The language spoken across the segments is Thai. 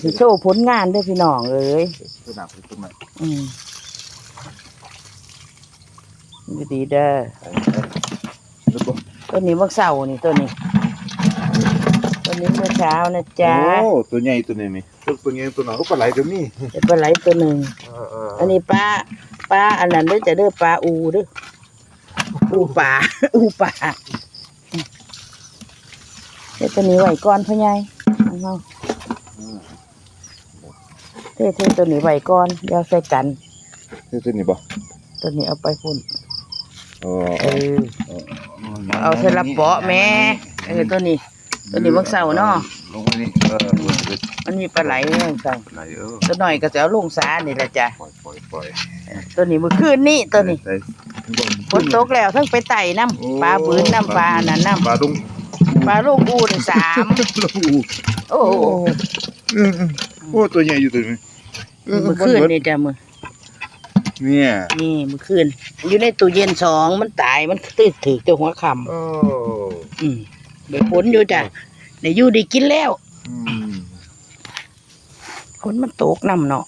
สิโชว์ผลงานด้วยพี่น้องเอ้ยตัวหนักตัวหนักดีเด้อตัวนี้บักเสานี่ตัวนี้เมื่อเช้านะจ๊ะโอ้ตัวใหญ่ตัวนี้นี่ตัวใหญ่ตัวหนักก็ปลาไหลตัวนี้ปลาไหลตัวหนึ่งอันนี้ปลาอันนั้นด้วยจะเด้อปลาอูเด้ออูปลาเดี๋ยวตัวนี้ไหวก้อนพ่อใหญ่เอาเท่ตัวนี้ไหวก้อนเดี๋ยวใส่กันตัวนี้บ่ตัวนี้เอาไปพุ่นเอาเทละเปาะแม่ตัวนี้บักเสาเนาะลงไปนี่มันมีปลาไหลบักเสาตัวหน่อยก็จะเอาลงสานี่แหละจ้ะปล่อยตัวนี้เมื่อคืนนี่ตัวนี้ฝนตกแล้วทั้งไปไต่น้ำปลาบืนน้ำปลานั่นน้ำปลาลูกอูนี่3โอ้ตัวใหญ่อยู่ตัวนี้เมื่อคืนนี่จ้ะเนี่ยนี่เมื่อคืนอยู่ในตู้เย็น2มันตายมันตื่นถือตัวหัวค่ำเดี๋ยวฝนอยู่จ้ะเดี๋ยวอยู่ดีกินแล้วฝนมันตกน้ำเนาะ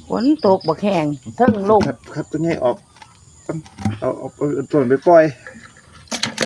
ฝนตกบักแห้งทั้งลงครับตัวใหญ่ออกเอาต้นไปปล่อย